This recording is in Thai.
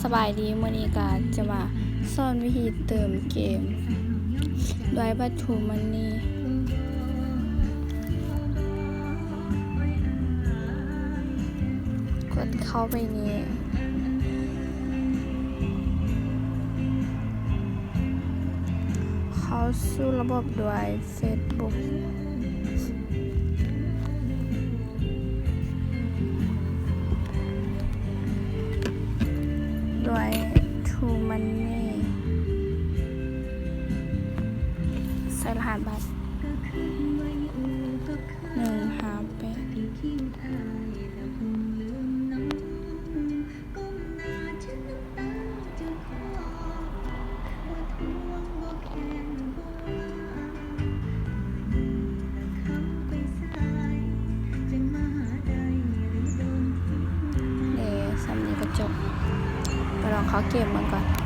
สบายดีมื้อนี้ก็จะมาสอนวิธีเติมเกมด้วยบัตร True Money กดเข้าไปนี้เข้าสู่ระบบด้วย Facebook ด้วย True Money ใส่รหัสบัตรสำนี้ก็จบไปลองเข้าเกมมันก่อน